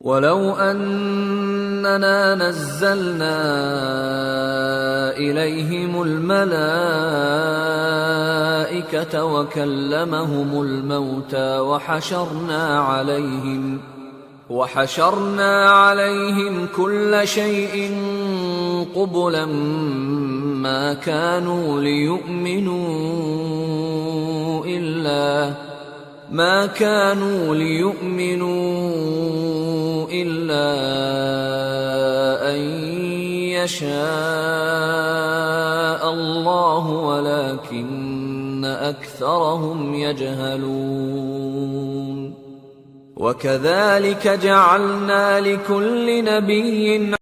ولو أننا نزلنا إليهم الملائكة وكلمهم الموتى وحشرنا عليهم كل شيء قبلا ما كانوا ليؤمنوا إلا أن يشاء الله ولكن أكثرهم يجهلون. وكذلك جعلنا لكل نبي